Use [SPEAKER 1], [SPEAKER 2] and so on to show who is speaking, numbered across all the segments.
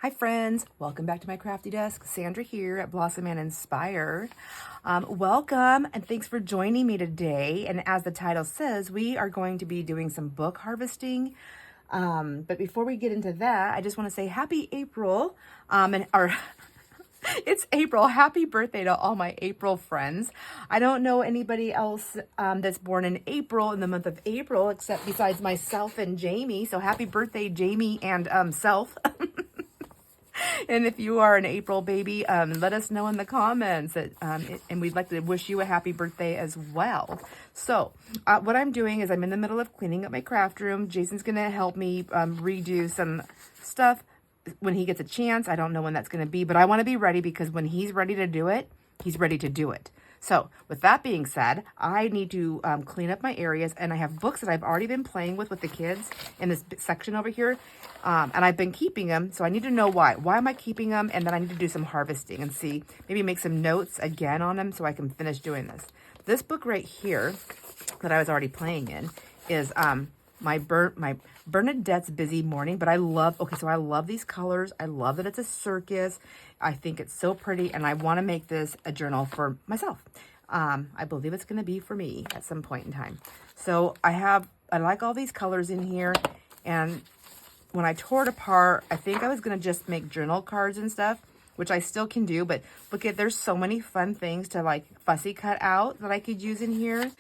[SPEAKER 1] Hi friends, welcome back to my crafty desk. Sandra here at Blossom and Inspire. Welcome and thanks for joining me today. And as the title says, we are going to be doing some book harvesting. But before we get into that, I just want to say happy April. It's April. Happy birthday to all my April friends. I don't know anybody else that's born in April, in the month of April, except besides myself and Jamie. So happy birthday, Jamie and self. And if you are an April baby, let us know in the comments that, and we'd like to wish you a happy birthday as well. So what I'm doing is I'm in the middle of cleaning up my craft room. Jason's going to help me redo some stuff when he gets a chance. I don't know when that's going to be, but I want to be ready because when he's ready to do it, he's ready to do it. So with that being said, I need to clean up my areas, and I have books that I've already been playing with the kids in this section over here, and I've been keeping them, so I need to know why. Why am I keeping them? And then I need to do some harvesting and see, maybe make some notes again on them so I can finish doing this. This book right here that I was already playing in is my Bernadette's Busy Morning, but I love these colors. I love that it's a circus. I think it's so pretty, and I want to make this a journal for myself. I believe it's going to be for me at some point in time. So I like all these colors in here, and when I tore it apart, I think I was going to just make journal cards and stuff, which I still can do, but look at, there's so many fun things to like fussy cut out that I could use in here.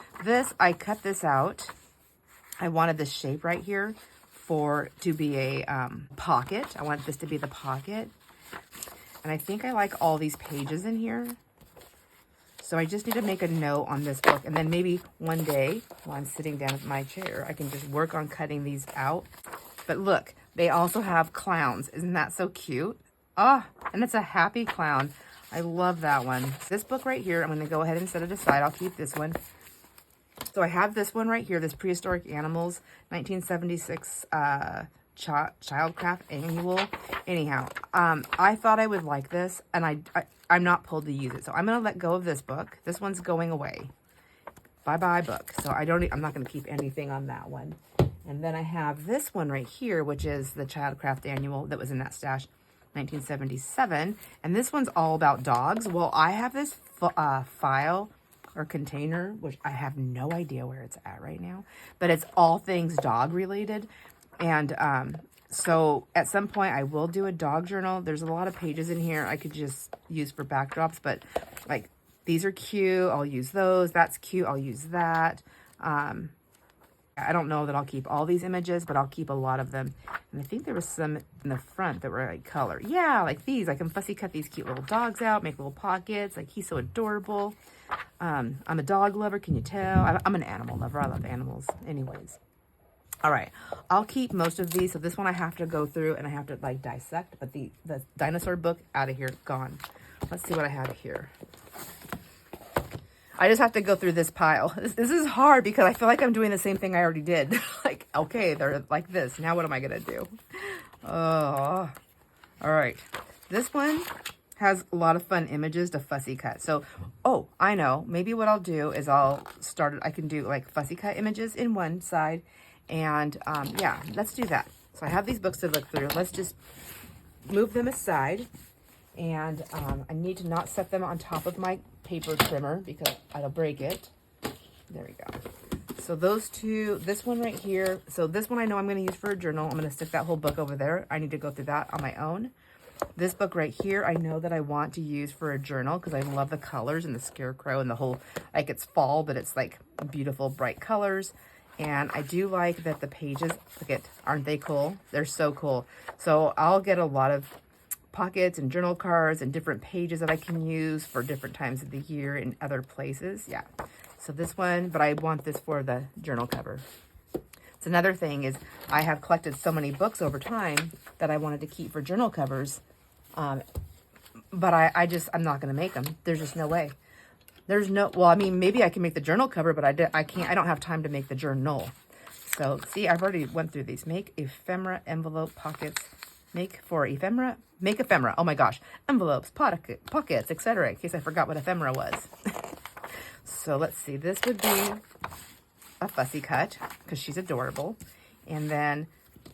[SPEAKER 1] I cut this out. I wanted this shape right here to be a pocket. I want this to be the pocket. And I think I like all these pages in here. So I just need to make a note on this book. And then maybe one day while I'm sitting down at my chair, I can just work on cutting these out. But look, they also have clowns. Isn't that so cute? Ah, and it's a happy clown. I love that one. This book right here, I'm going to go ahead and set it aside. I'll keep this one. So I have this one right here, this Prehistoric Animals 1976 Childcraft Annual. Anyhow, I thought I would like this, and I'm not pulled to use it. So I'm going to let go of this book. This one's going away. Bye-bye book. So I'm not going to keep anything on that one. And then I have this one right here, which is the Childcraft Annual that was in that stash, 1977. And this one's all about dogs. Well, I have this file or container, which I have no idea where it's at right now, but it's all things dog related. And so at some point I will do a dog journal. There's a lot of pages in here I could just use for backdrops, but like these are cute, I'll use those. That's cute, I'll use that. I don't know that I'll keep all these images, but I'll keep a lot of them. And I think there was some in the front that were like color. Yeah, like these. I can fussy cut these cute little dogs out, make little pockets. Like, he's so adorable. I'm a dog lover, can you tell? I'm an animal lover. I love animals anyways. All right, I'll keep most of these. So this one I have to go through and I have to like dissect, but the dinosaur book out of here, gone. Let's see what I have here. I just have to go through this pile. This is hard because I feel like I'm doing the same thing I already did. Like, okay, they're like this. Now what am I going to do? Oh, all right. This one has a lot of fun images to fussy cut. So, oh, I know. Maybe what I'll do is I can do like fussy cut images in one side. And yeah, let's do that. So I have these books to look through. Let's just move them aside. And I need to not set them on top of my paper trimmer because I'll break it. There we go. So those two, this one right here. So this one I know I'm going to use for a journal. I'm going to stick that whole book over there. I need to go through that on my own. This book right here, I know that I want to use for a journal because I love the colors and the scarecrow and the whole, like it's fall, but it's like beautiful, bright colors. And I do like that the pages, look at, aren't they cool? They're so cool. So I'll get a lot of pockets and journal cards and different pages that I can use for different times of the year in other places. Yeah. So this one, but I want this for the journal cover. So another thing is I have collected so many books over time that I wanted to keep for journal covers. But I'm not going to make them. There's just no way. Well, I mean, maybe I can make the journal cover, but I don't have time to make the journal. So see, I've already went through these. Make ephemera envelope pockets. Make ephemera. Oh my gosh. Envelopes, pockets, etc. In case I forgot what ephemera was. So let's see. This would be a fussy cut because she's adorable. And then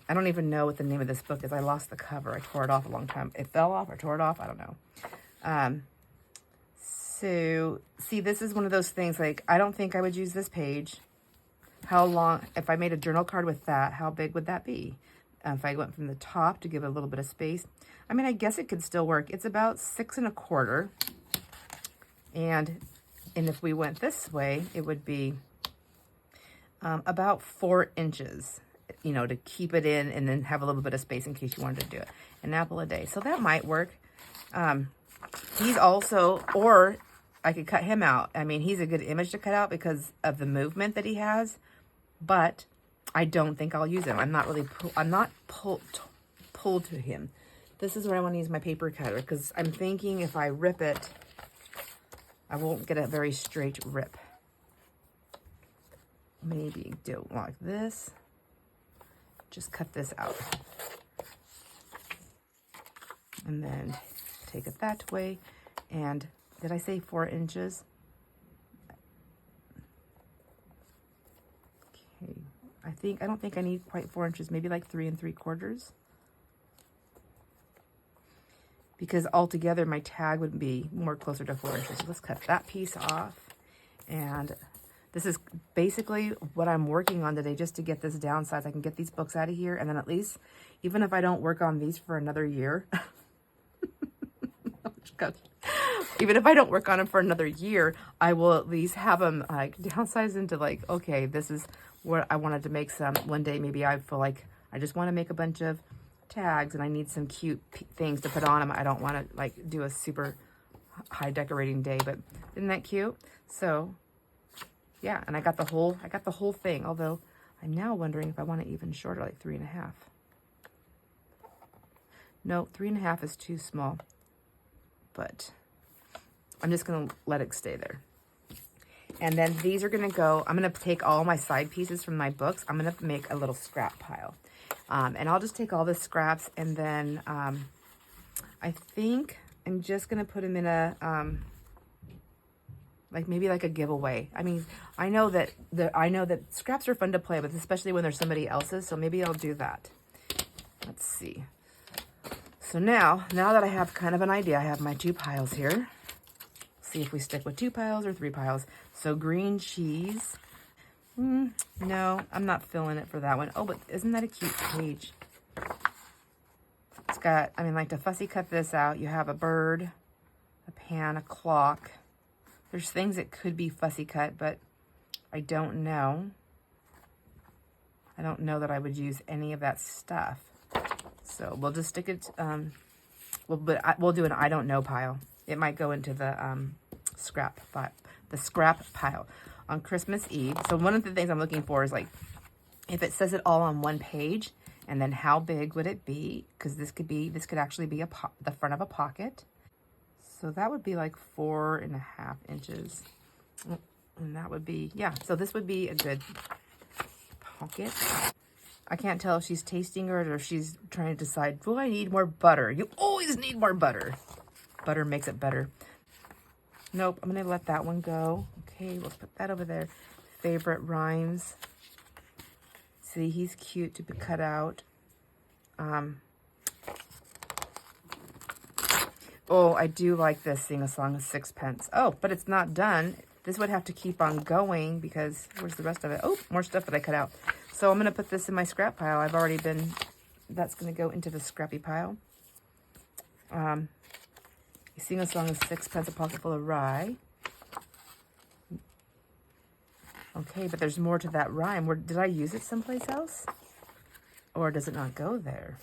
[SPEAKER 1] I don't even know what the name of this book is. I lost the cover. I tore it off a long time. It fell off or tore it off. I don't know. So, see, this is one of those things, like, I don't think I would use this page. How long, if I made a journal card with that, how big would that be? If I went from the top to give it a little bit of space. I mean, I guess it could still work. It's about 6 1/4. And if we went this way, it would be about 4 inches, you know, to keep it in and then have a little bit of space in case you wanted to do it. An apple a day. So that might work. He's also, or I could cut him out. I mean, he's a good image to cut out because of the movement that he has, but I don't think I'll use him. I'm not really, pulled to him. This is where I want to use my paper cutter because I'm thinking if I rip it, I won't get a very straight rip. Maybe do it like this. Just cut this out. And then take it that way. And did I say 4 inches? Okay. I don't think I need quite 4 inches, maybe like 3 3/4. Because altogether my tag would be more closer to 4 inches. So let's cut that piece off. And this is basically what I'm working on today, just to get this downsized. I can get these books out of here, and then at least, even if I don't work on these for another year, even if I don't work on them for another year, I will at least have them like downsized into like, okay, this is what I wanted to make some. One day, maybe I feel like I just want to make a bunch of tags and I need some cute things to put on them. I don't want to like do a super high decorating day, but isn't that cute? So yeah, and I got the whole thing, although I'm now wondering if I want it even shorter, like 3 1/2. No, 3 1/2 is too small, but I'm just going to let it stay there. And then these are going to go, I'm going to take all my side pieces from my books. I'm going to make a little scrap pile. And I'll just take all the scraps, and then I think I'm just going to put them in a, like maybe like a giveaway. I mean, I know that scraps are fun to play with, especially when there's somebody else's. So maybe I'll do that. Let's see. So now that I have kind of an idea, I have my 2 piles here. See if we stick with 2 piles or 3 piles. So green cheese. No, I'm not feeling it for that one. Oh, but isn't that a cute page? It's got, I mean, like to fussy cut this out, you have a bird, a pan, a clock. There's things that could be fussy cut, but I don't know. I don't know that I would use any of that stuff. So we'll just stick it, we'll do an I don't know pile. It might go into the scrap pile on Christmas Eve. So one of the things I'm looking for is like, if it says it all on one page, and then how big would it be? Because this could actually be the front of a pocket. So that would be like 4 1/2 inches. And that would be, yeah, so this would be a good pocket. I can't tell if she's tasting it or if she's trying to decide, do I need more butter? You always need more butter. Butter makes it better. Nope, I'm going to let that one go. Okay, we'll put that over there. Favorite rhymes. See, he's cute to be cut out. Oh, I do like this, Sing a Song of Sixpence. Oh, but it's not done. This would have to keep on going because where's the rest of it? Oh, more stuff that I cut out. So I'm going to put this in my scrap pile. That's going to go into the scrappy pile. You sing a song of sixpence, a pocket full of rye. Okay, but there's more to that rhyme. Did I use it someplace else? Or does it not go there?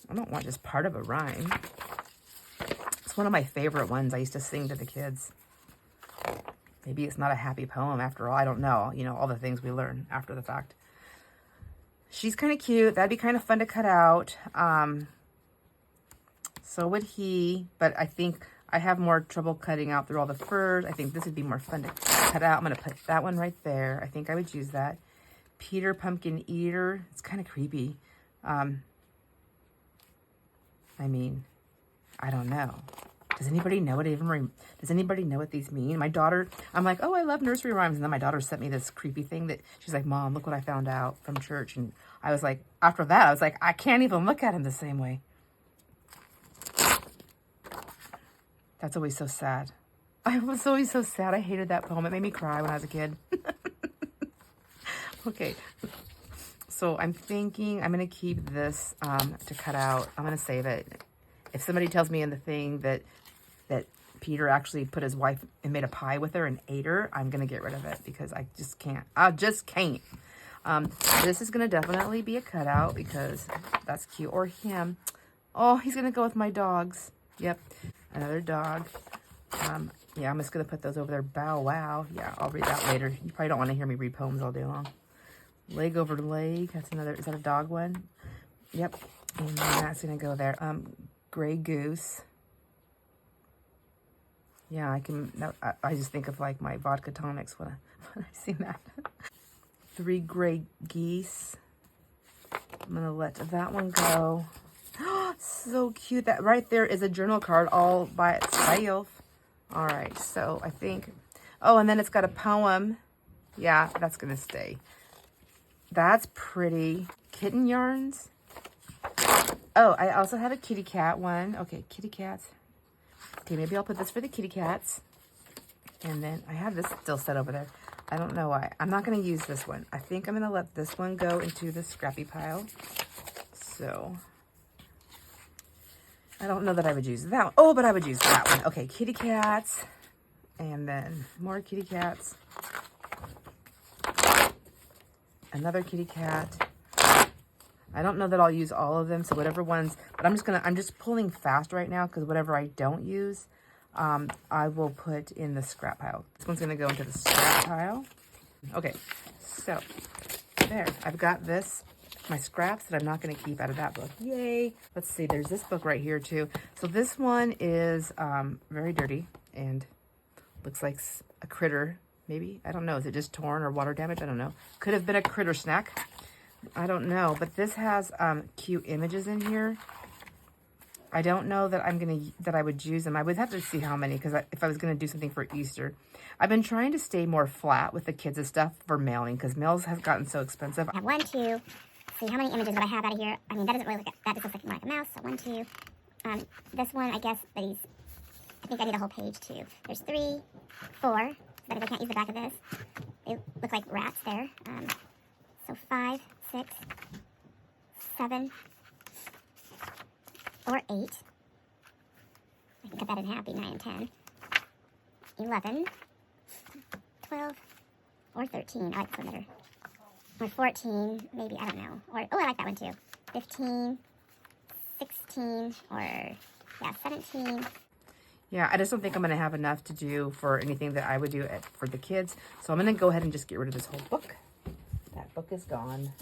[SPEAKER 1] I don't want just part of a rhyme. It's one of my favorite ones I used to sing to the kids. Maybe it's not a happy poem after all. I don't know. You know, all the things we learn after the fact. She's kind of cute. That'd be kind of fun to cut out. So would he. But I think I have more trouble cutting out through all the furs. I think this would be more fun to cut out. I'm going to put that one right there. I think I would use that. Peter Pumpkin Eater. It's kind of creepy. I mean, I don't know. Does anybody know what does anybody know what these mean? My daughter, I'm like, oh, I love nursery rhymes. And then my daughter sent me this creepy thing that she's like, Mom, look what I found out from church. And I was like, after that, I was like, I can't even look at him the same way. That's always so sad. I was always so sad. I hated that poem. It made me cry when I was a kid. Okay. So I'm thinking I'm going to keep this to cut out. I'm going to save it. If somebody tells me in the thing that Peter actually put his wife and made a pie with her and ate her, I'm going to get rid of it because I just can't. I just can't. This is going to definitely be a cutout because that's cute. Or him. Oh, he's going to go with my dogs. Yep. Another dog. Yeah, I'm just going to put those over there. Bow wow. Yeah, I'll read that later. You probably don't want to hear me read poems all day long. Leg over leg. That's another. Is that a dog one? Yep. And then that's going to go there. Gray goose. Yeah, I can. No, I just think of like my vodka tonics when I see that. 3 gray geese. I'm going to let that one go. So cute. That right there is a journal card all by itself. All right, so I think. Oh, and then it's got a poem. Yeah, that's going to stay. That's pretty. Kitten yarns. Oh, I also have a kitty cat one. Okay, kitty cats. Okay, maybe I'll put this for the kitty cats. And then I have this still set over there. I don't know why. I'm not going to use this one. I think I'm going to let this one go into the scrappy pile. So, I don't know that I would use that one. Oh, but I would use that one. Okay, kitty cats. And then more kitty cats. Another kitty cat. I don't know that I'll use all of them, so whatever ones, but I'm just pulling fast right now because whatever I don't use, I will put in the scrap pile. This one's going to go into the scrap pile. Okay, so there, I've got this, my scraps that I'm not going to keep out of that book. Yay! Let's see, there's this book right here too. So this one is very dirty and looks like a critter, maybe. I don't know, is it just torn or water damage? I don't know. Could have been a critter snack. I don't know, but this has cute images in here. I don't know that I would use them. I would have to see how many, because if I was gonna do something for Easter, I've been trying to stay more flat with the kids and stuff for mailing, because mails has gotten so expensive.
[SPEAKER 2] I have 1, 2. See how many images would I have out of here? I mean, that doesn't really look. That just looks like a mouse. So 1, 2. This one, I guess, but I think I need a whole page too. There's 3, 4. But if I can't use the back of this, they look like rats there. So 5, 6, 7, or 8. I can cut that in half, be 9 and 10. 11, 12, or 13. I like this one better. Or 14, maybe, I don't know. Or, oh, I like that one too. 15, 16, or, yeah, 17.
[SPEAKER 1] Yeah, I just don't think I'm going to have enough to do for anything that I would do for the kids. So I'm going to go ahead and just get rid of this whole book. That book is gone.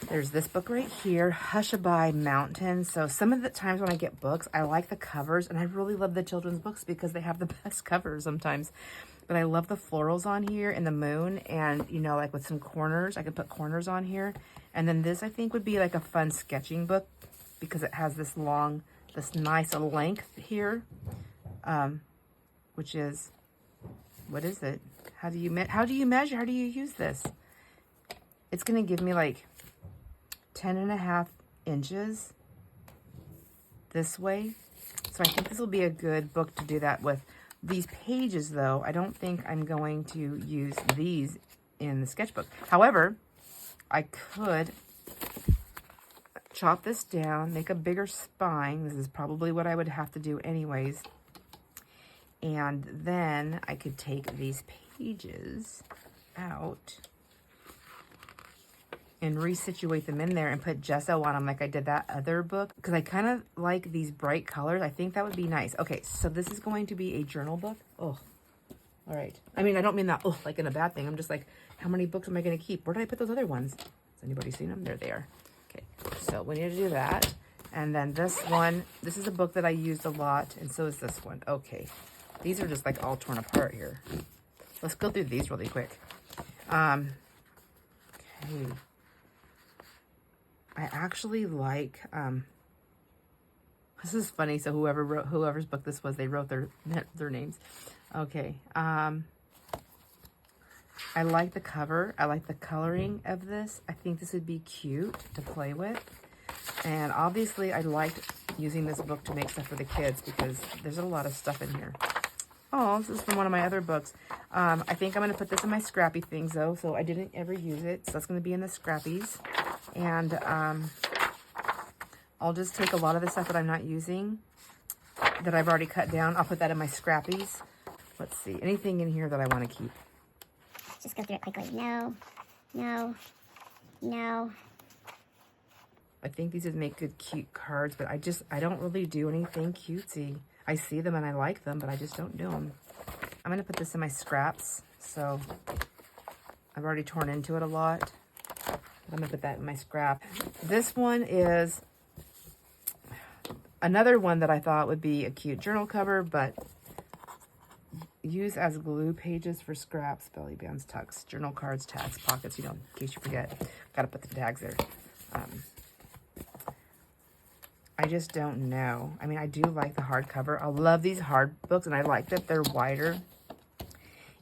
[SPEAKER 1] There's this book right here, Hushabye Mountain. So some of the times when I get books, I like the covers, and I really love the children's books because they have the best covers sometimes. But I love the florals on here and the moon, and, you know, like with some corners, I could put corners on here. And then this, I think, would be like a fun sketching book because it has this nice length here, which is, what is it? How do you measure? How do you use this? It's going to give me like 10.5 inches this way. So I think this will be a good book to do that with. These pages, though, I don't think I'm going to use these in the sketchbook. However, I could chop this down, make a bigger spine. This is probably what I would have to do anyways. And then I could take these pages out and resituate them in there and put gesso on them like I did that other book. Because I kind of like these bright colors. I think that would be nice. Okay, so this is going to be a journal book. Oh, all right. I mean, I don't mean that, oh, like in a bad thing. I'm just like, how many books am I going to keep? Where did I put those other ones? Has anybody seen them? There they are. Okay, so we need to do that. And then this one, this is a book that I used a lot, and so is this one. Okay, these are just like all torn apart here. Let's go through these really quick. Okay. I actually like, This is funny. So whoever's book this was, they wrote their names. Okay. I like the cover. I like the coloring of this. I think this would be cute to play with. And obviously I liked using this book to make stuff for the kids because there's a lot of stuff in here. Oh, this is from one of my other books. I think I'm going to put this in my scrappy things though, so I didn't ever use it. So that's going to be in the scrappies. And I'll just take a lot of the stuff that I'm not using, that I've already cut down. I'll put that in my scrappies. Let's see, anything in here that I want to keep.
[SPEAKER 2] Just go through it quickly. No, no, no.
[SPEAKER 1] I think these would make good cute cards, but I don't really do anything cutesy. I see them and I like them, but I just don't do them. I'm going to put this in my scraps. So I've already torn into it a lot. But I'm going to put that in my scrap. This one is another one that I thought would be a cute journal cover, but use as glue pages for scraps, belly bands, tucks, journal cards, tags, pockets, you know, in case you forget. Got to put the tags there. I just don't know. I mean, I do like the hardcover. I love these hard books, and I like that they're wider.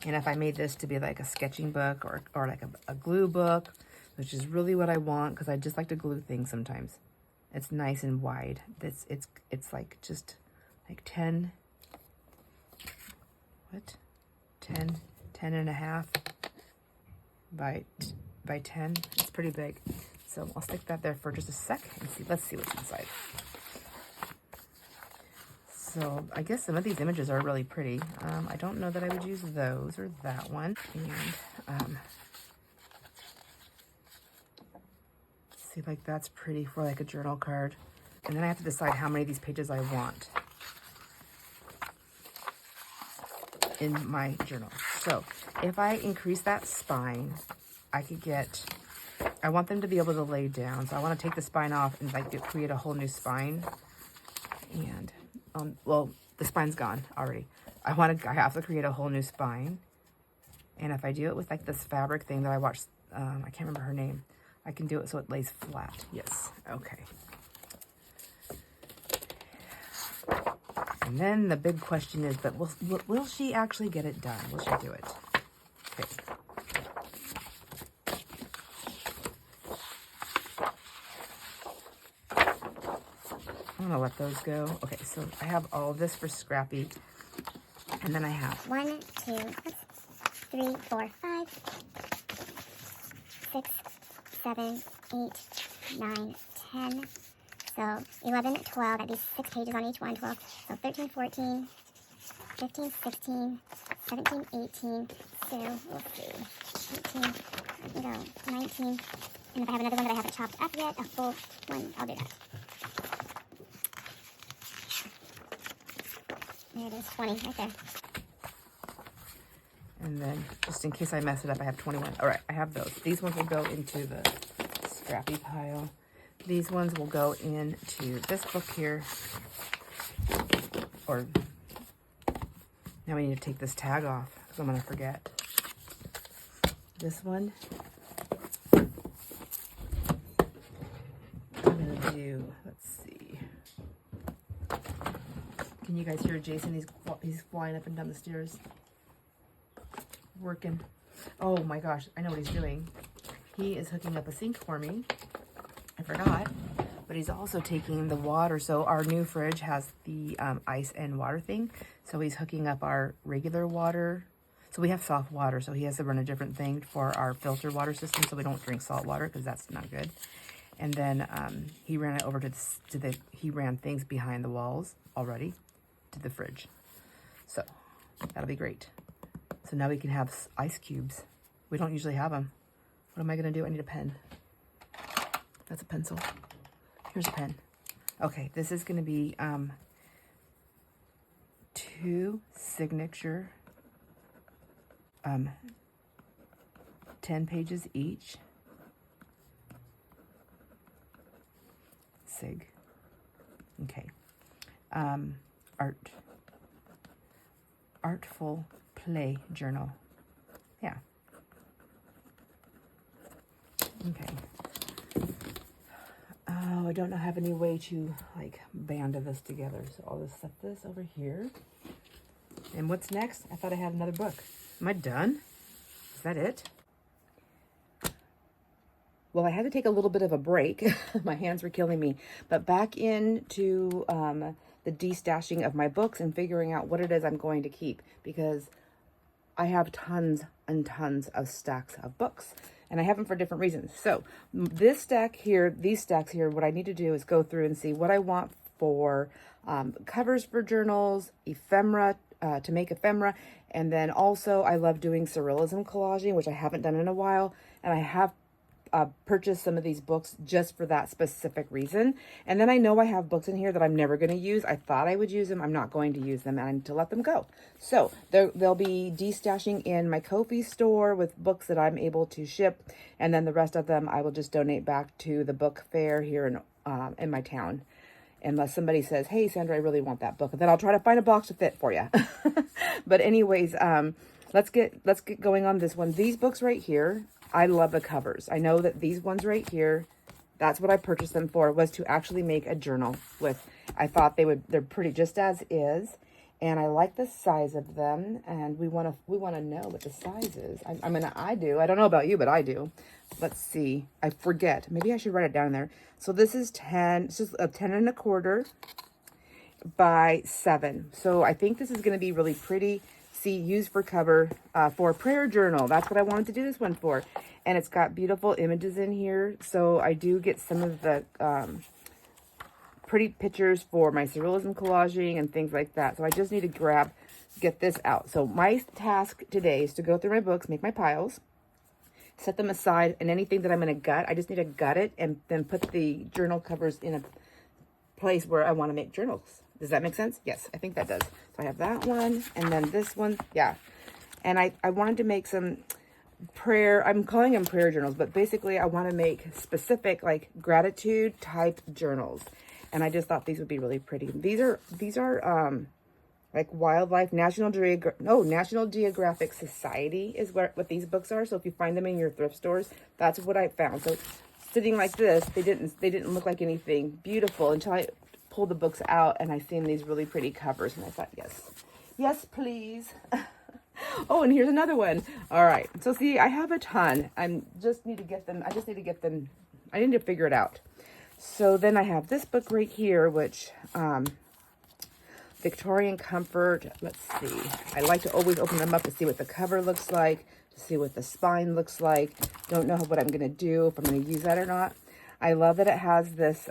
[SPEAKER 1] And if I made this to be like a sketching book or like a glue book, which is really what I want, because I just like to glue things sometimes. It's nice and wide. It's like just like 10 and a half by 10. It's pretty big. So I'll stick that there for just a sec and see. Let's see what's inside. So I guess some of these images are really pretty. I don't know that I would use those or that one. And see, like that's pretty for like a journal card. And then I have to decide how many of these pages I want in my journal. So if I increase that spine, I could get, I want them to be able to lay down. So I want to take the spine off and like create a whole new spine. And well, the spine's gone already. I have to create a whole new spine. And if I do it with like this fabric thing that I watched, I can't remember her name. I can do it so it lays flat. Yes. Okay. And then the big question is, but will she actually get it done? Will she do it? Okay. I'm gonna let those go. Okay, so I have all of this for Scrappy. And then I have
[SPEAKER 2] 1, 2, 3, 4, 5, 6, 7, 8, 9, 10. So 11, 12, that'd be 6 pages on each one, 12. So 13, 14, 15, 16, 17, 18. So we'll see. 18, I can go 19. And if I have another one that I haven't chopped up yet, a full one, I'll do that. There it is, 20 right there.
[SPEAKER 1] And then, just in case I mess it up, I have 21. All right, I have those. These ones will go into the Scrappy pile. These ones will go into this book here. Or, now we need to take this tag off, because I'm going to forget. This one, I'm going to do, let's see. Can you guys hear Jason? He's flying up and down the stairs. Working. Oh my gosh, I know what he's doing. He is hooking up a sink for me. I forgot. But he's also taking the water. So our new fridge has the ice and water thing. So he's hooking up our regular water. So we have soft water. So he has to run a different thing for our filter water system. So we don't drink salt water because that's not good. And then he ran it over he ran things behind the walls already to the fridge. So that'll be great. So now we can have ice cubes. We don't usually have them. What am I going to do? I need a pen. That's a pencil. Here's a pen. Okay, this is going to be 2 signature, 10 pages each. Sig. Okay. Artful Play Journal. Yeah. I don't have any way to like band this together. So I'll just set this over here. And what's next? I thought I had another book. Am I done? Is that it? Well, I had to take a little bit of a break. My hands were killing me. But back into the destashing of my books and figuring out what it is I'm going to keep, because I have tons and tons of stacks of books, and I have them for different reasons. So this stack here, these stacks here, what I need to do is go through and see what I want for covers for journals, ephemera, to make ephemera. And then also I love doing surrealism collaging, which I haven't done in a while. And I have purchased some of these books just for that specific reason. And then I know I have books in here that I'm never going to use. I thought I would use them. I'm not going to use them, and I need to let them go. So they'll be destashing in my Ko-fi store with books that I'm able to ship. And then the rest of them I will just donate back to the book fair here in my town. Unless somebody says, hey, Sandra, I really want that book. And then I'll try to find a box to fit for you. But anyways, let's get going on this one. These books right here, I love the covers. I know that these ones right here, that's what I purchased them for, was to actually make a journal with. I thought they're pretty just as is. And I like the size of them. And we want to know what the size is. I do. I don't know about you, but I do. Let's see. I forget. Maybe I should write it down there. So this is 10. It's just a 10 1/4 by 7. So I think this is going to be really pretty. See, used for cover for a prayer journal. That's what I wanted to do this one for. And it's got beautiful images in here. So I do get some of the pretty pictures for my surrealism collaging and things like that. So I just need to get this out. So my task today is to go through my books, make my piles, set them aside, and anything that I'm going to gut, I just need to gut it and then put the journal covers in a place where I want to make journals. Does that make sense? Yes, I think that does. So I have that one, and then this one, yeah. And I wanted to make some prayer, I'm calling them prayer journals, but basically I want to make specific like gratitude type journals. And I just thought these would be really pretty. These are like wildlife, National Geographic Society is what these books are. So if you find them in your thrift stores, that's what I found. So sitting like this, they didn't look like anything beautiful until I pulled the books out and I seen these really pretty covers, and I thought, yes, please. Oh, and here's another one. All right. So see, I have a ton. I just need to get them. I need to figure it out. So then I have this book right here, which Victorian Comfort. Let's see. I like to always open them up to see what the cover looks like, to see what the spine looks like. Don't know what I'm going to do, if I'm going to use that or not. I love that it has this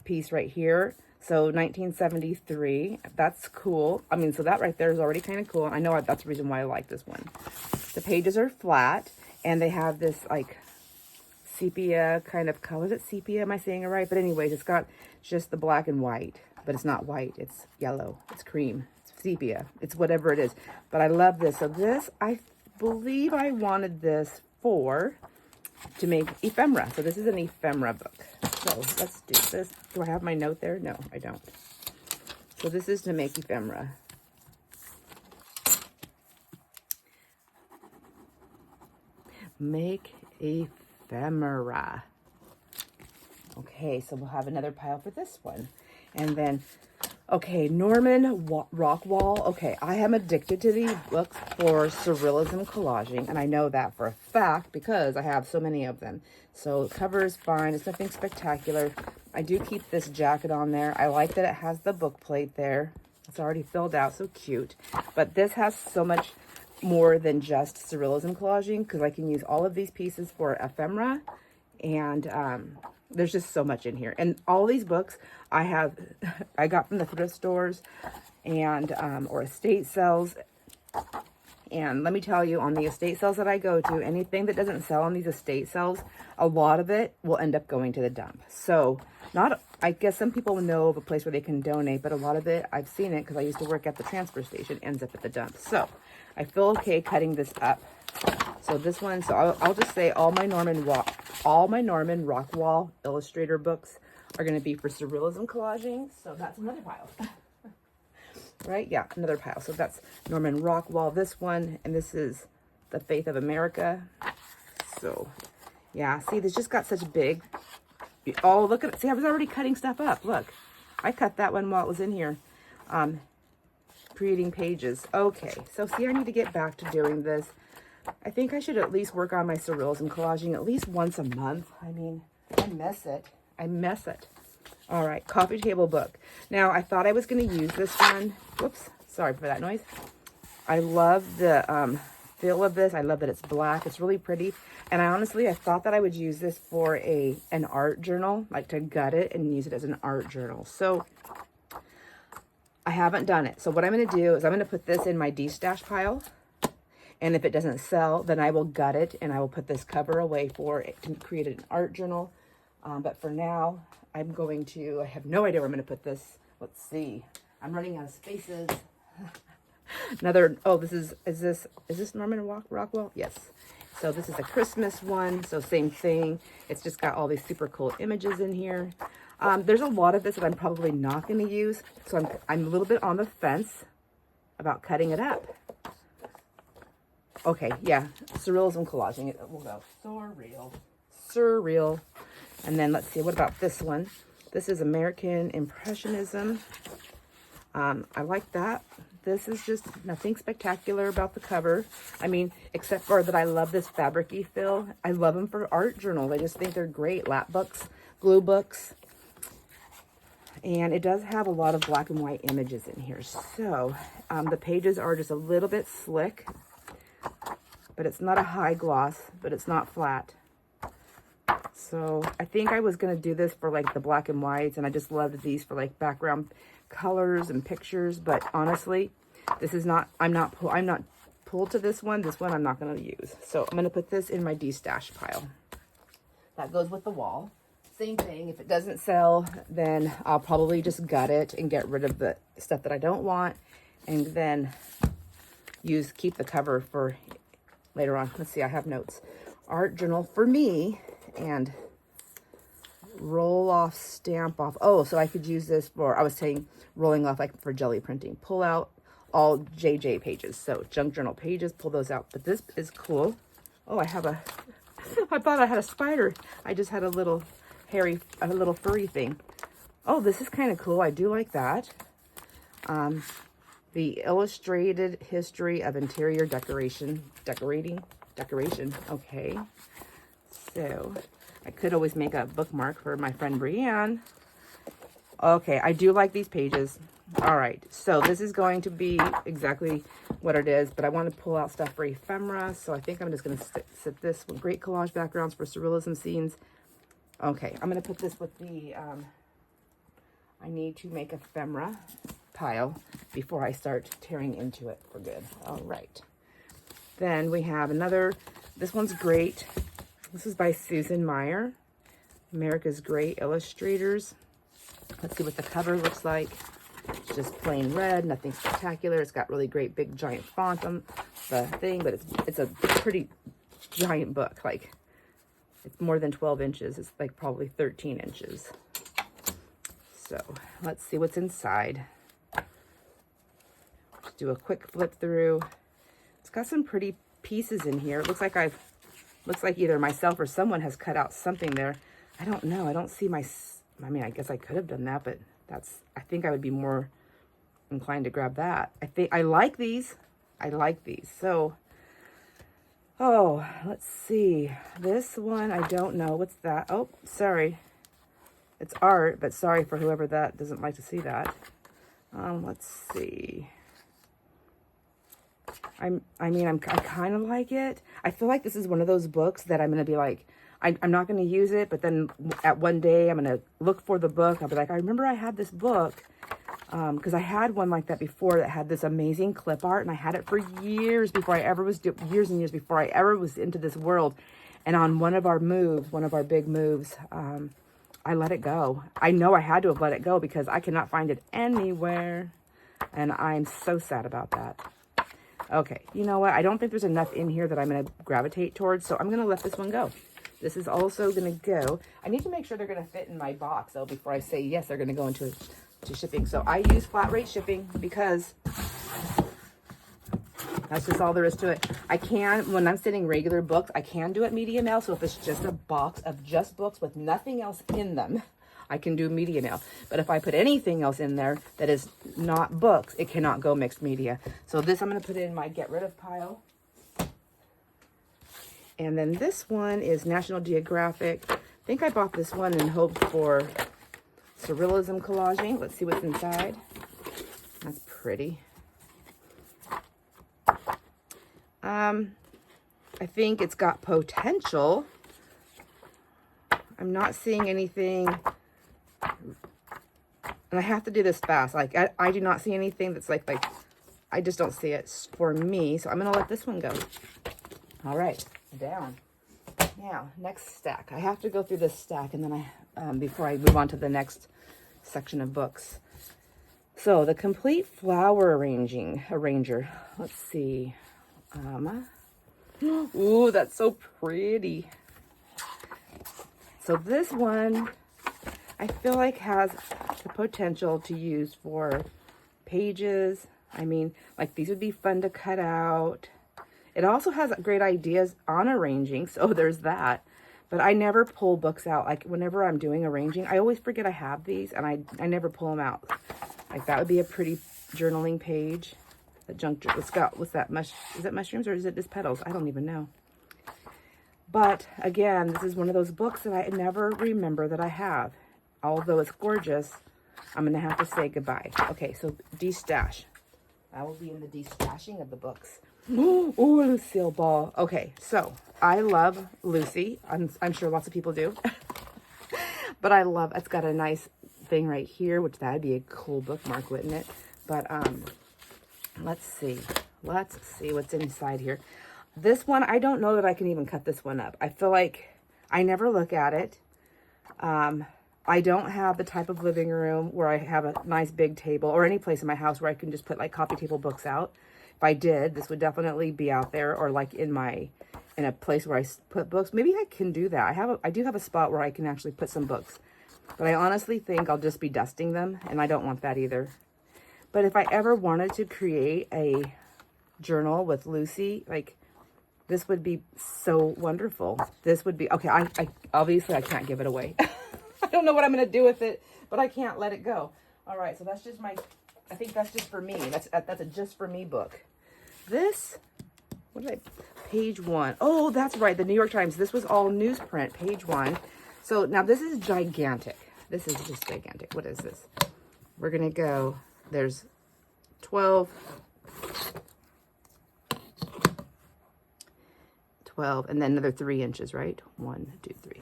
[SPEAKER 1] piece right here. So 1973. That's cool. I mean, so that right there is already kind of cool. I know that's the reason why I like this one. The pages are flat, and they have this like sepia kind of color. Is it sepia? Am I saying it right? But anyways, it's got just the black and white, but it's not white. It's yellow. It's cream. It's sepia. It's whatever it is. But I love this. So this, I believe I wanted this to make ephemera. So this is an ephemera book. So let's do this. Do I have my note there? No, I don't. So this is to make ephemera. Make ephemera. Okay, so we'll have another pile for this one. And then, okay, Norman Rockwall. Okay, I am addicted to these books for surrealism collaging, and I know that for a fact because I have so many of them. So cover is fine. It's nothing spectacular. I do keep this jacket on there. I like that it has the book plate there. It's already filled out, so cute. But this has so much more than just surrealism collaging because I can use all of these pieces for ephemera, and there's just so much in here. And all these books I got from the thrift stores and or estate sales. And let me tell you, on the estate sales that I go to, anything that doesn't sell on these estate sales, a lot of it will end up going to the dump. So I guess some people know of a place where they can donate, but a lot of it, I've seen it because I used to work at the transfer station, ends up at the dump. So I feel okay cutting this up. So this one, so I'll just say all my Norman Rockwall illustrator books are going to be for surrealism collaging. So that's another pile. Right? Yeah, another pile. So that's Norman Rockwall, this one, and this is The Faith of America. So, yeah, see, this just got such big Oh, look at it. See, I was already cutting stuff up. Look, I cut that one while it was in here. Creating pages. Okay, so see, I need to get back to doing this. I think I should at least work on my surrealism collaging at least once a month. I mean, I miss it. I miss it. All right, coffee table book. Now, I thought I was going to use this one. Whoops, sorry for that noise. I love the feel of this. I love that it's black. It's really pretty. And I thought that I would use this for an art journal, like to gut it and use it as an art journal. So I haven't done it. So what I'm going to do is I'm going to put this in my de-stash pile. And if it doesn't sell, then I will gut it and I will put this cover away for it to create an art journal. But for now, I have no idea where I'm going to put this. Let's see. I'm running out of spaces. Another, oh, is this Norman Rockwell? Yes. So this is a Christmas one. So same thing. It's just got all these super cool images in here. There's a lot of this that I'm probably not going to use. So I'm a little bit on the fence about cutting it up. Okay, yeah, surrealism collaging. It will go surreal. And then let's see, what about this one? This is American Impressionism. I like that. This is just nothing spectacular about the cover. I mean, except for that I love this fabric-y feel. I love them for art journals. I just think they're great. Lap books, glue books. And it does have a lot of black and white images in here. So the pages are just a little bit slick. But it's not a high gloss, but it's not flat. So I think I was going to do this for like the black and whites, and I just loved these for like background colors and pictures. But honestly, this is not, I'm not pulled to this one. This one I'm not going to use. So I'm going to put this in my de-stash pile. That goes with the wall. Same thing. If it doesn't sell, then I'll probably just gut it and get rid of the stuff that I don't want, and then keep the cover for later on. Let's see, I have notes. Art journal for me, and roll off, stamp off. Oh, so I could use this for, I was saying rolling off like for jelly printing. Pull out all JJ pages. So junk journal pages, pull those out. But this is cool. Oh, I thought I had a spider. I just had a little furry thing. Oh, this is kind of cool. I do like that. The Illustrated History of Interior Decoration. Okay. So I could always make a bookmark for my friend Brienne. Okay, I do like these pages. All right, so this is going to be exactly what it is, but I want to pull out stuff for ephemera, so I think I'm just going to sit this with great collage backgrounds for surrealism scenes. Okay, I'm going to put this with the, I need to make ephemera pile before I start tearing into it for good. All right. Then we have another, this one's great. This is by Susan Meyer, America's Great Illustrators. Let's see what the cover looks like. It's just plain red, nothing spectacular. It's got really great big giant font on the thing, but it's a pretty giant book. Like, it's more than 12 inches. It's like probably 13 inches. So let's see what's inside. Just do a quick flip through. It's got some pretty pieces in here. It looks like either myself or someone has cut out something there. I don't know. I don't see I mean, I guess I could have done that, but I think I would be more inclined to grab that. I like these. So, oh, let's see. This one, I don't know. What's that? Oh, sorry. It's art, but sorry for whoever that doesn't like to see that. Let's see. I kind of like it. I feel like this is one of those books that I'm going to be like, I'm not going to use it, but then at one day I'm going to look for the book. I'll be like, I remember I had this book, because I had one like that before that had this amazing clip art, and I had it for years before I ever was, years and years before I ever was into this world. And on one of our big moves, I let it go. I know I had to have let it go because I cannot find it anywhere, and I'm so sad about that. Okay, you know what? I don't think there's enough in here that I'm going to gravitate towards, so I'm going to let this one go. This is also going to go. I need to make sure they're going to fit in my box, though, before I say, yes, they're going to go into shipping. So I use flat rate shipping because That's just all there is to it. I can, when I'm sending regular books, I can do it media mail. So if it's just a box of just books with nothing else in them, I can do media mail. But if I put anything else in there that is not books, it cannot go mixed media. So this I'm going to put in my get rid of pile. And then this one is National Geographic. I think I bought this one in hopes for surrealism collaging. Let's see what's inside. That's pretty. I think it's got potential. I'm not seeing anything, and I have to do this fast. Like I do not see anything that's like I just don't see it for me. So I'm gonna let this one go. All right, down. Now next stack. I have to go through this stack, and then before I move on to the next section of books. So the complete flower arranger. Let's see. Ooh, that's so pretty. So this one, I feel like has the potential to use for pages. I mean, like these would be fun to cut out. It also has great ideas on arranging, so there's that. But I never pull books out. Like whenever I'm doing arranging, I always forget I have these, and I never pull them out. Like that would be a pretty journaling page. That junk, what's that? Is it mushrooms or is it just petals? I don't even know. But again, this is one of those books that I never remember that I have. Although it's gorgeous, I'm going to have to say goodbye. Okay, so de-stash. I will be in the de-stashing of the books. Oh, Lucille Ball. Okay, so I love Lucy. I'm sure lots of people do. But I love, it's got a nice thing right here, which that'd be a cool bookmark, wouldn't it? But let's see what's inside here. This one, I don't know that I can even cut this one up. I feel like I never look at it. I don't have the type of living room where I have a nice big table, or any place in my house where I can just put like coffee table books out. If I did, this would definitely be out there, or like in a place where I put books. Maybe I can do that. I do have a spot where I can actually put some books, but I honestly think I'll just be dusting them, and I don't want that either. But if I ever wanted to create a journal with Lucy, like this would be so wonderful. This would be, okay, I obviously I can't give it away. I don't know what I'm going to do with it, but I can't let it go. All right, so that's just I think that's just for me. That's a just for me book. This, page 1. Oh, that's right, the New York Times. This was all newsprint, page 1. So now this is gigantic. This is just gigantic. What is this? We're going to go, there's 12, and then another 3 inches, right? 1, 2, 3.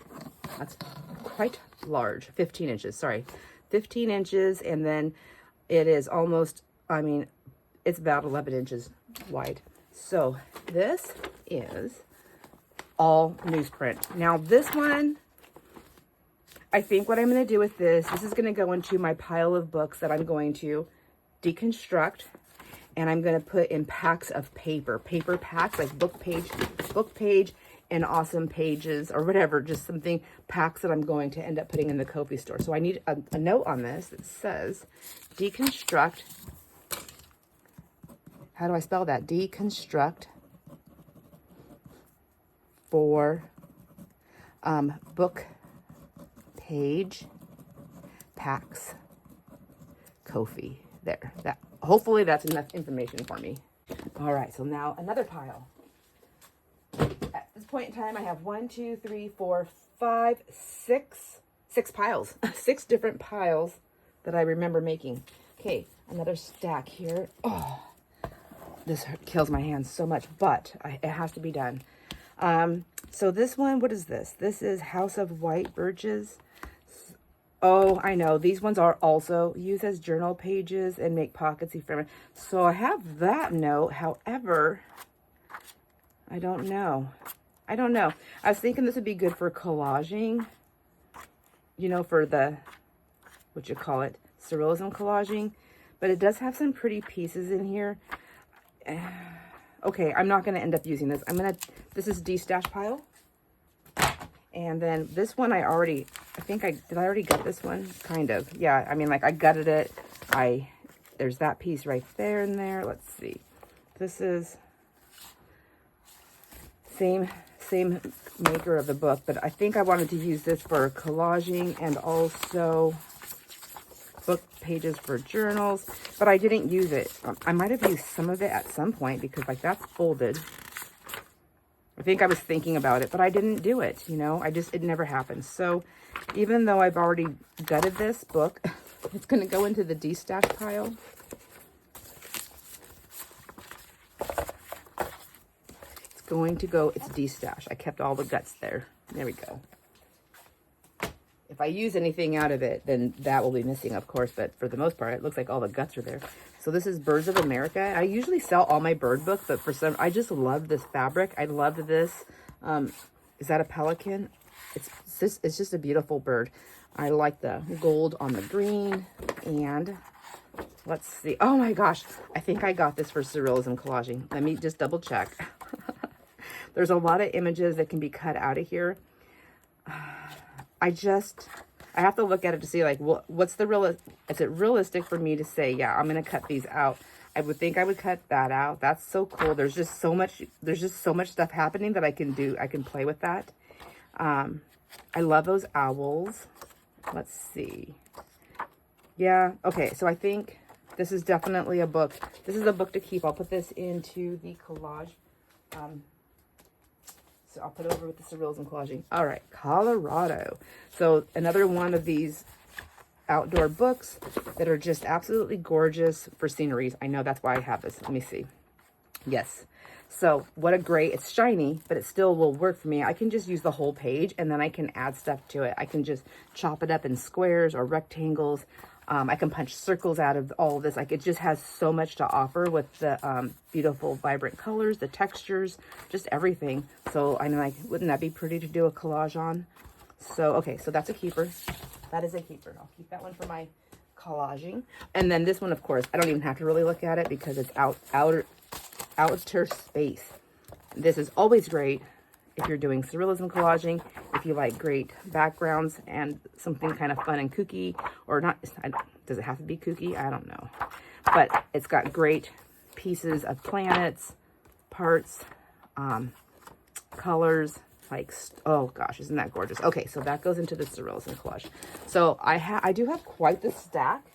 [SPEAKER 1] That's quite large. 15 inches, sorry. 15 inches, and then it is almost, I mean, it's about 11 inches wide. So this is all newsprint. Now this one, I think what I'm going to do with this is going to go into my pile of books that I'm going to deconstruct, and I'm going to put in packs of paper packs, like book page and awesome pages or whatever, just something, packs that I'm going to end up putting in the Ko-fi store. So I need a note on this that says deconstruct. How do I spell that? Deconstruct for book page packs Ko-fi. There, that hopefully that's enough information for me. All right, so now another pile. At this point in time, I have 1, 2, 3, 4, 5, 6 piles, 6 different piles that I remember making. Okay, another stack here. Oh, this kills my hands so much, but it has to be done. So this one, what is this? This is House of White Birches. Oh, I know. These ones are also used as journal pages and make pockets ephemeral. So I have that note. However, I don't know. I was thinking this would be good for collaging. You know, for the, what you call it, surrealism collaging. But it does have some pretty pieces in here. Okay, I'm not going to end up using this. This is de-stash pile. And then this one did I already gut this one? Kind of. Yeah, I mean, like I gutted it. There's that piece right there and there. Let's see. This is Same maker of the book, but I think I wanted to use this for collaging and also book pages for journals, but I didn't use it. I might have used some of it at some point because like that's folded. I think I was thinking about it, but I didn't do it, you know, it never happened. So even though I've already gutted this book, it's going to go into the de-stash pile. It's de-stash. I kept all the guts there. There we go. If I use anything out of it, then that will be missing, of course, but for the most part, it looks like all the guts are there. So this is Birds of America. I usually sell all my bird books, but I just love this fabric. I loved this. Is that a pelican? It's just a beautiful bird. I like the gold on the green, and let's see. Oh my gosh, I think I got this for Surrealism Collaging. Let me just double check. There's a lot of images that can be cut out of here. I have to look at it to see like what's the is it realistic for me to say, yeah, I'm going to cut these out. I would think I would cut that out. That's so cool. There's just so much stuff happening that I can do. I can play with that. I love those owls. Let's see. Yeah. Okay. So I think this is definitely a book. This is a book to keep. I'll put this into the collage. So I'll put it over with the Surrealism Collaging. All right, Colorado. So another one of these outdoor books that are just absolutely gorgeous for sceneries. I know that's why I have this. Let me see. Yes. So what a great, it's shiny, but it still will work for me. I can just use the whole page and then I can add stuff to it. I can just chop it up in squares or rectangles. I can punch circles out of all of this. Like it just has so much to offer with the beautiful, vibrant colors, the textures, just everything. So I mean, like, wouldn't that be pretty to do a collage on? So, okay, so that's a keeper. That is a keeper. I'll keep that one for my collaging. And then this one, of course, I don't even have to really look at it because it's outer space. This is always great if you're doing Surrealism Collaging, if you like great backgrounds and something kind of fun and kooky, or not. Does it have to be kooky? I don't know. But it's got great pieces of planets, parts, colors, like, oh gosh, isn't that gorgeous? Okay, so that goes into the Surrealism Collage. So I do have quite the stack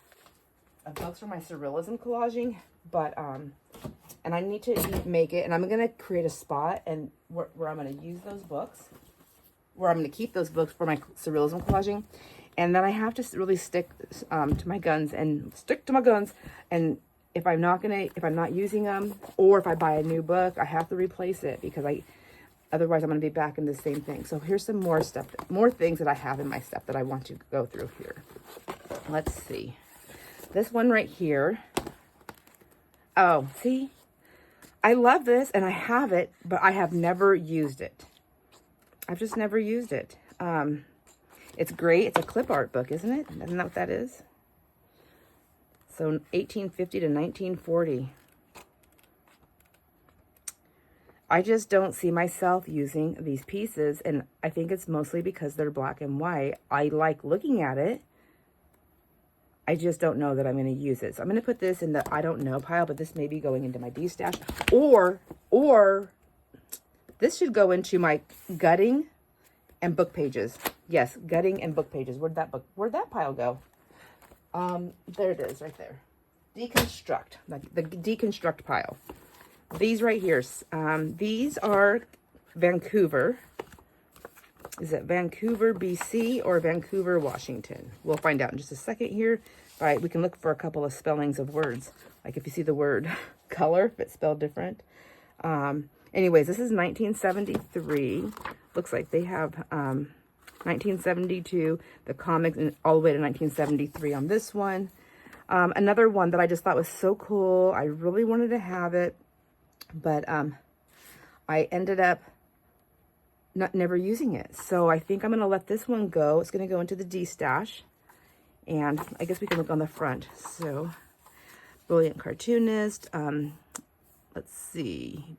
[SPEAKER 1] of books for my Surrealism Collaging, but and I need to make it, and I'm going to create a spot and where I'm going to use those books, where I'm going to keep those books for my Surrealism Collaging. And then I have to really stick to my guns, and if I'm not using them, or if I buy a new book, I have to replace it because otherwise I'm going to be back in the same thing. So here's some more stuff, more things that I have in my stuff that I want to go through here. Let's see. This one right here. Oh, see? I love this and I have it, but I have never used it. I've just never used it. It's great. It's a clip art book, isn't it? Isn't that what that is? So 1850 to 1940. I just don't see myself using these pieces, and I think it's mostly because they're black and white. I like looking at it. I just don't know that I'm going to use it. So I'm going to put this in the I don't know pile, but this may be going into my de-stash. Or this should go into my gutting and book pages. Yes, gutting and book pages. Where'd that pile go? There it is, right there. Deconstruct, the deconstruct pile. These right here, these are Vancouver. Is it Vancouver, BC or Vancouver, Washington? We'll find out in just a second here. All right, we can look for a couple of spellings of words. Like if you see the word color, if it's spelled different. Anyways, this is 1973. Looks like they have 1972, the comics, and all the way to 1973 on this one. Another one that I just thought was so cool. I really wanted to have it, but I ended up never using it. So I think I'm going to let this one go. It's going to go into the de-stash. And I guess we can look on the front. So, brilliant cartoonist. Let's see.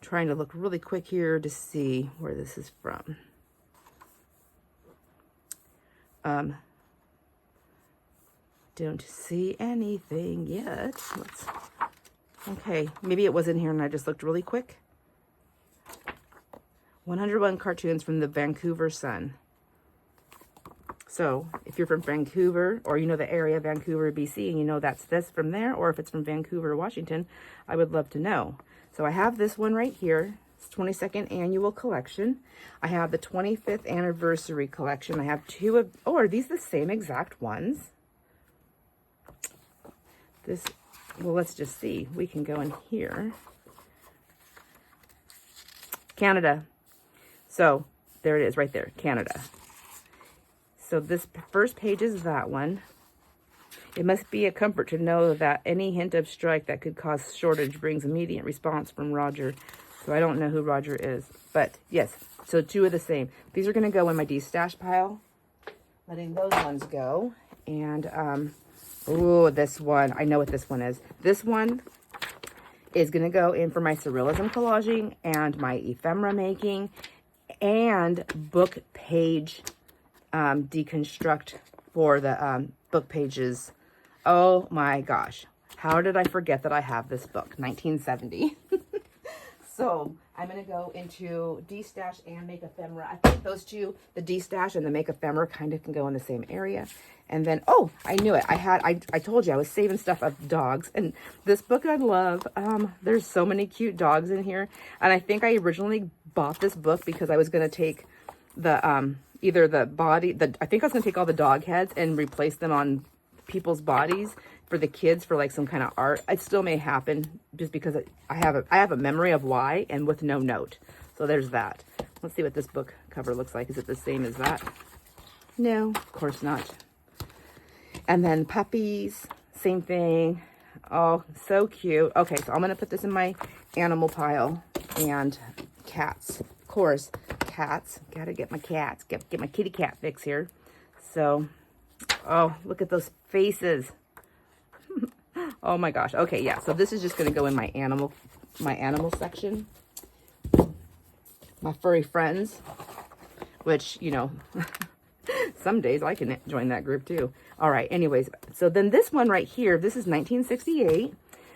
[SPEAKER 1] Trying to look really quick here to see where this is from. Don't see anything yet. Okay, maybe it was in here and I just looked really quick. 101 cartoons from the Vancouver Sun. So if you're from Vancouver, or you know the area, Vancouver, BC, and you know that's this from there, or if it's from Vancouver, Washington, I would love to know. So I have this one right here. It's 22nd annual collection. I have the 25th anniversary collection. I have two of, oh, are these the same exact ones? This, well, let's just see. We can go in here. Canada. So there it is right there, Canada. So this first page is that one. It must be a comfort to know that any hint of strike that could cause shortage brings immediate response from Roger. So I don't know who Roger is, but yes, so two are the same. These are going to go in my de-stash pile, letting those ones go. And, oh, this one, I know what this one is. This one is going to go in for my surrealism collaging and my ephemera making and book page deconstruct for the book pages. Oh my gosh, how did I forget that I have this book, 1970. So I'm going to go into de-stash and make ephemera. I think those two, the de-stash and the make ephemera, kind of can go in the same area. And then, oh, I knew it. I told you I was saving stuff of dogs. And this book I love. There's so many cute dogs in here. And I think I originally bought this book because I was going to take the, either the body, I think I was going to take all the dog heads and replace them on people's bodies for the kids for like some kind of art. It still may happen just because I have a memory of why, and with no note. So there's that. Let's see what this book cover looks like. Is it the same as that? No, of course not. And then puppies, same thing. Oh, so cute. Okay, so I'm going to put this in my animal pile. And cats, of course, cats. Got to get my cats, get my kitty cat fix here. So, oh, look at those faces. Oh my gosh. Okay, yeah. So this is just going to go in my animal section. My furry friends, which, you know, some days I can join that group too. All right. Anyways, so then this one right here, this is 1968.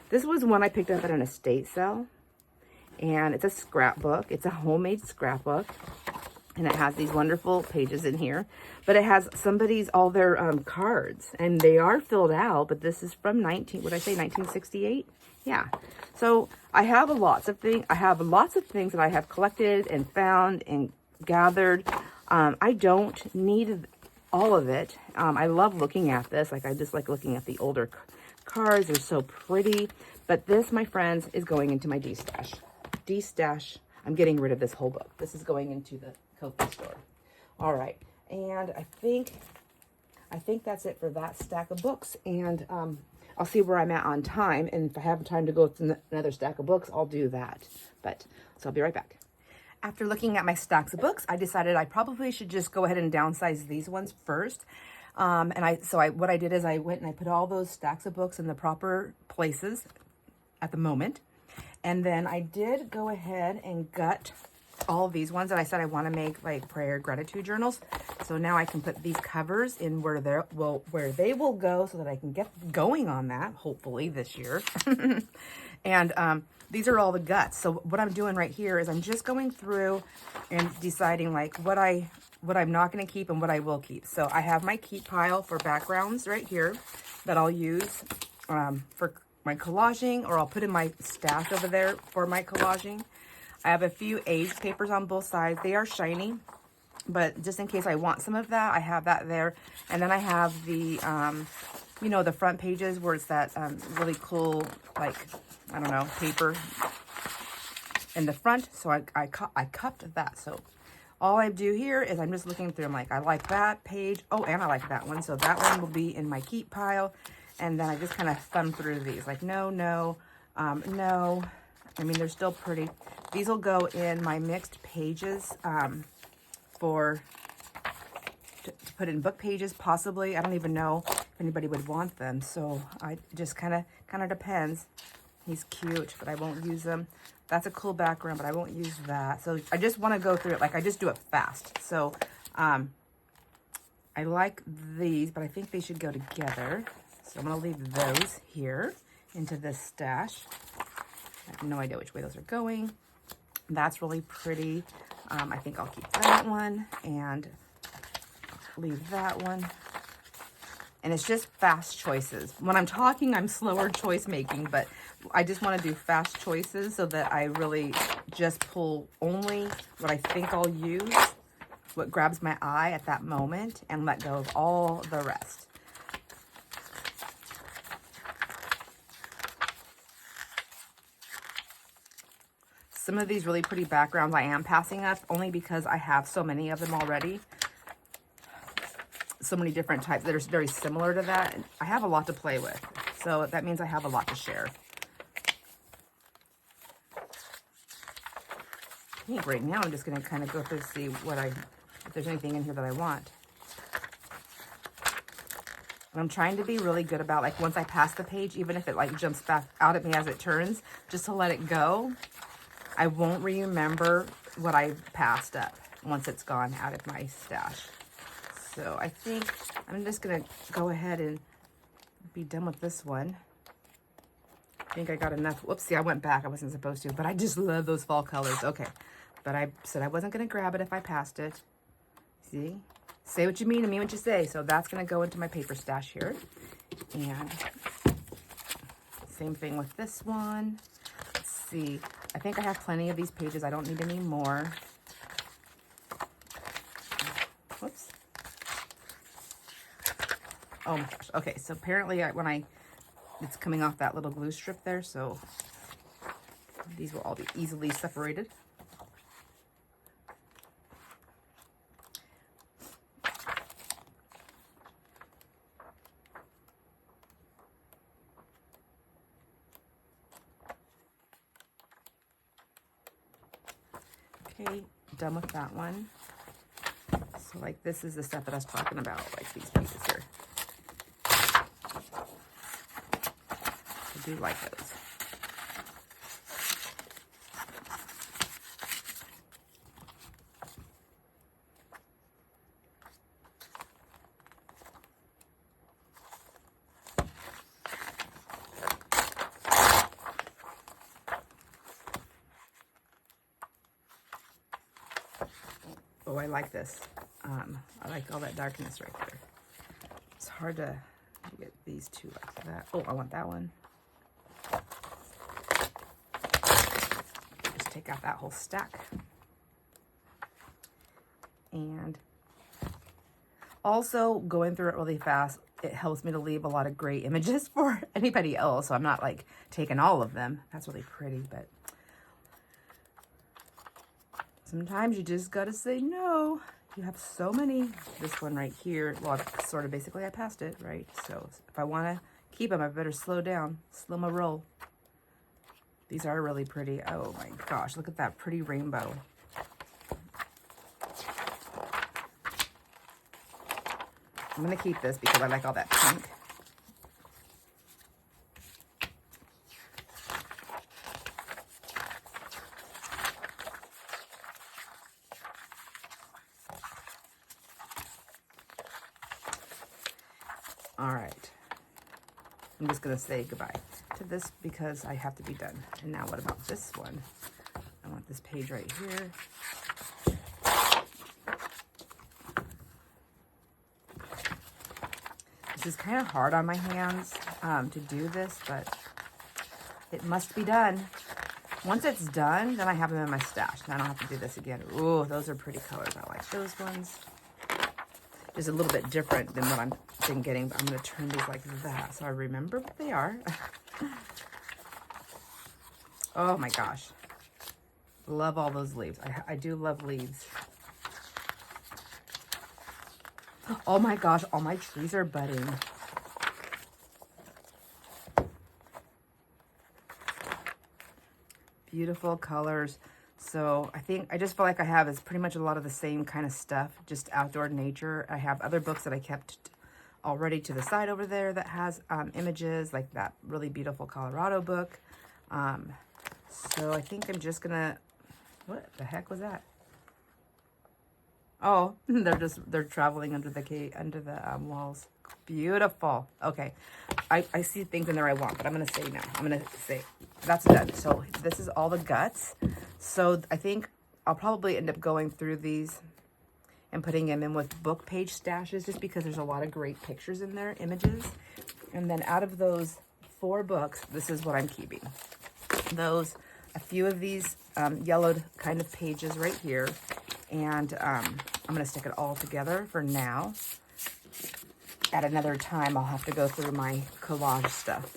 [SPEAKER 1] This was one I picked up at an estate sale, and it's a scrapbook. It's a homemade scrapbook, and it has these wonderful pages in here, but it has all their cards, and they are filled out, but this is from 1968? Yeah. So I have lots of things. I have lots of things that I have collected and found and gathered. I don't need all of it. I love looking at this. Like, I just like looking at the older cards. They're so pretty. But this, my friends, is going into my de-stash. De-stash. I'm getting rid of this whole book. This is going into the Kofi store. All right. And I think that's it for that stack of books. And I'll see where I'm at on time. And if I have time to go through another stack of books, I'll do that. So I'll be right back. After looking at my stacks of books, I decided I probably should just go ahead and downsize these ones first. What I did is I went and I put all those stacks of books in the proper places at the moment. And then I did go ahead and gut all of these ones that I said I want to make like prayer gratitude journals. So now I can put these covers in where they will go, so that I can get going on that hopefully this year. And these are all the guts. So what I'm doing right here is I'm just going through and deciding like what I'm not going to keep and what I will keep. So I have my keep pile for backgrounds right here that I'll use for my collaging, or I'll put in my stash over there for my collaging. I have a few aged papers on both sides. They are shiny, but just in case I want some of that, I have that there. And then I have the, the front pages where it's that really cool, like, I don't know, paper in the front. So I cupped that. So all I do here is I'm just looking through. I'm like, I like that page. Oh, and I like that one. So that one will be in my keep pile. And then I just kind of thumb through these. Like, no. No. I mean, they're still pretty. These will go in my mixed pages to put in book pages, possibly. I don't even know if anybody would want them. So I just kind of depends. He's cute, but I won't use them. That's a cool background, but I won't use that. So I just want to go through it. Like, I just do it fast. So I like these, but I think they should go together. So I'm going to leave those here into this stash. I have no idea which way those are going. That's really pretty. I think I'll keep that one and leave that one. And it's just fast choices. When I'm talking, I'm slower choice making, but I just want to do fast choices so that I really just pull only what I think I'll use, what grabs my eye at that moment, and let go of all the rest. Some of these really pretty backgrounds I am passing up only because I have so many of them already. So many different types that are very similar to that. I have a lot to play with. So that means I have a lot to share. I think right now I'm just going to kind of go through to see if there's anything in here that I want. And I'm trying to be really good about, like, once I pass the page, even if it like jumps back out at me as it turns, just to let it go. I won't remember what I passed up once it's gone out of my stash. So I think I'm just going to go ahead and be done with this one. I think I got enough. Whoopsie, I went back. I wasn't supposed to, but I just love those fall colors. Okay, but I said I wasn't going to grab it if I passed it. See? Say what you mean and mean what you say. So that's going to go into my paper stash here. And same thing with this one. Let's see. I think I have plenty of these pages. I don't need any more. Whoops. Oh my gosh. Okay, so apparently it's coming off that little glue strip there, so these will all be easily separated. Okay, done with that one. So like this is the stuff that I was talking about, like these pieces here. I do like those. Oh, I like this. I like all that darkness right there. It's hard to get these two like that. Oh, I want that one. Just take out that whole stack. And also going through it really fast, it helps me to leave a lot of great images for anybody else. So I'm not like taking all of them. That's really pretty, but sometimes you just gotta say no. You have so many. This one right here, well, sort of basically I passed it, right? So if I wanna keep them, I better slow down, slow my roll. These are really pretty. Oh my gosh, look at that pretty rainbow. I'm gonna keep this because I like all that pink. All right, I'm just gonna say goodbye to this because I have to be done. And now what about this one? I want this page right here. This is kind of hard on my hands to do this, but it must be done. Once it's done, then I have them in my stash. And I don't have to do this again. Ooh, those are pretty colors. I like those ones. Just a little bit different than what I've been getting, but I'm going to turn these like that so I remember what they are. Oh my gosh. Love all those leaves. I do love leaves. Oh my gosh, all my trees are budding. Beautiful colors. So I just feel like I have is pretty much a lot of the same kind of stuff, just outdoor nature. I have other books that I kept already to the side over there that has images, like that really beautiful Colorado book. So I think I'm just gonna, what the heck was that? Oh, they're traveling under the walls. Beautiful. Okay, I see things in there I want, but I'm gonna say now. I'm gonna say that's done. So this is all the guts. So I think I'll probably end up going through these and putting them in with book page stashes just because there's a lot of great pictures in there, images. And then out of those 4 books, this is what I'm keeping. A few of these yellowed kind of pages right here. And I'm going to stick it all together for now. At another time, I'll have to go through my collage stuff.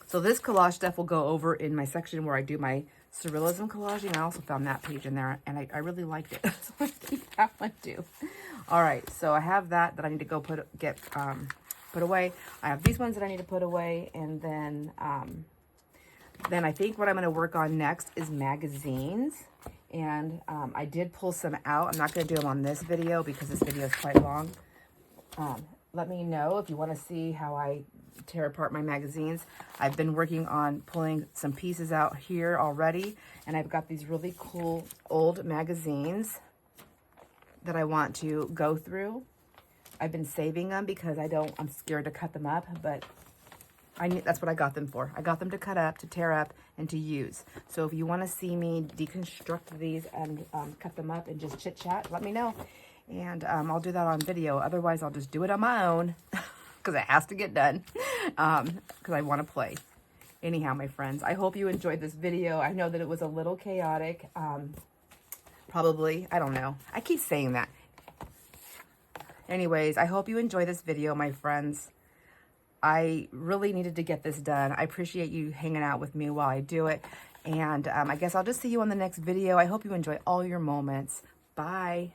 [SPEAKER 1] So this collage stuff will go over in my section where I do my surrealism collaging. I also found that page in there, and I really liked it. So I keep that one too. All right, so I have that I need to go put away. I have these ones that I need to put away, and then I think what I'm going to work on next is magazines. And I did pull some out. I'm not going to do them on this video because this video is quite long. Let me know if you want to see how I tear apart my magazines. I've been working on pulling some pieces out here already, and I've got these really cool old magazines that I want to go through. I've been saving them because I'm scared to cut them up, but that's what I got them for. I got them to cut up, to tear up, and to use. So if you want to see me deconstruct these and cut them up and just chit chat, let me know. And I'll do that on video. Otherwise, I'll just do it on my own because it has to get done because I want to play. Anyhow, my friends, I hope you enjoyed this video. I know that it was a little chaotic. Probably. I don't know. I keep saying that. Anyways, I hope you enjoy this video, my friends. I really needed to get this done. I appreciate you hanging out with me while I do it. And I guess I'll just see you on the next video. I hope you enjoy all your moments. Bye.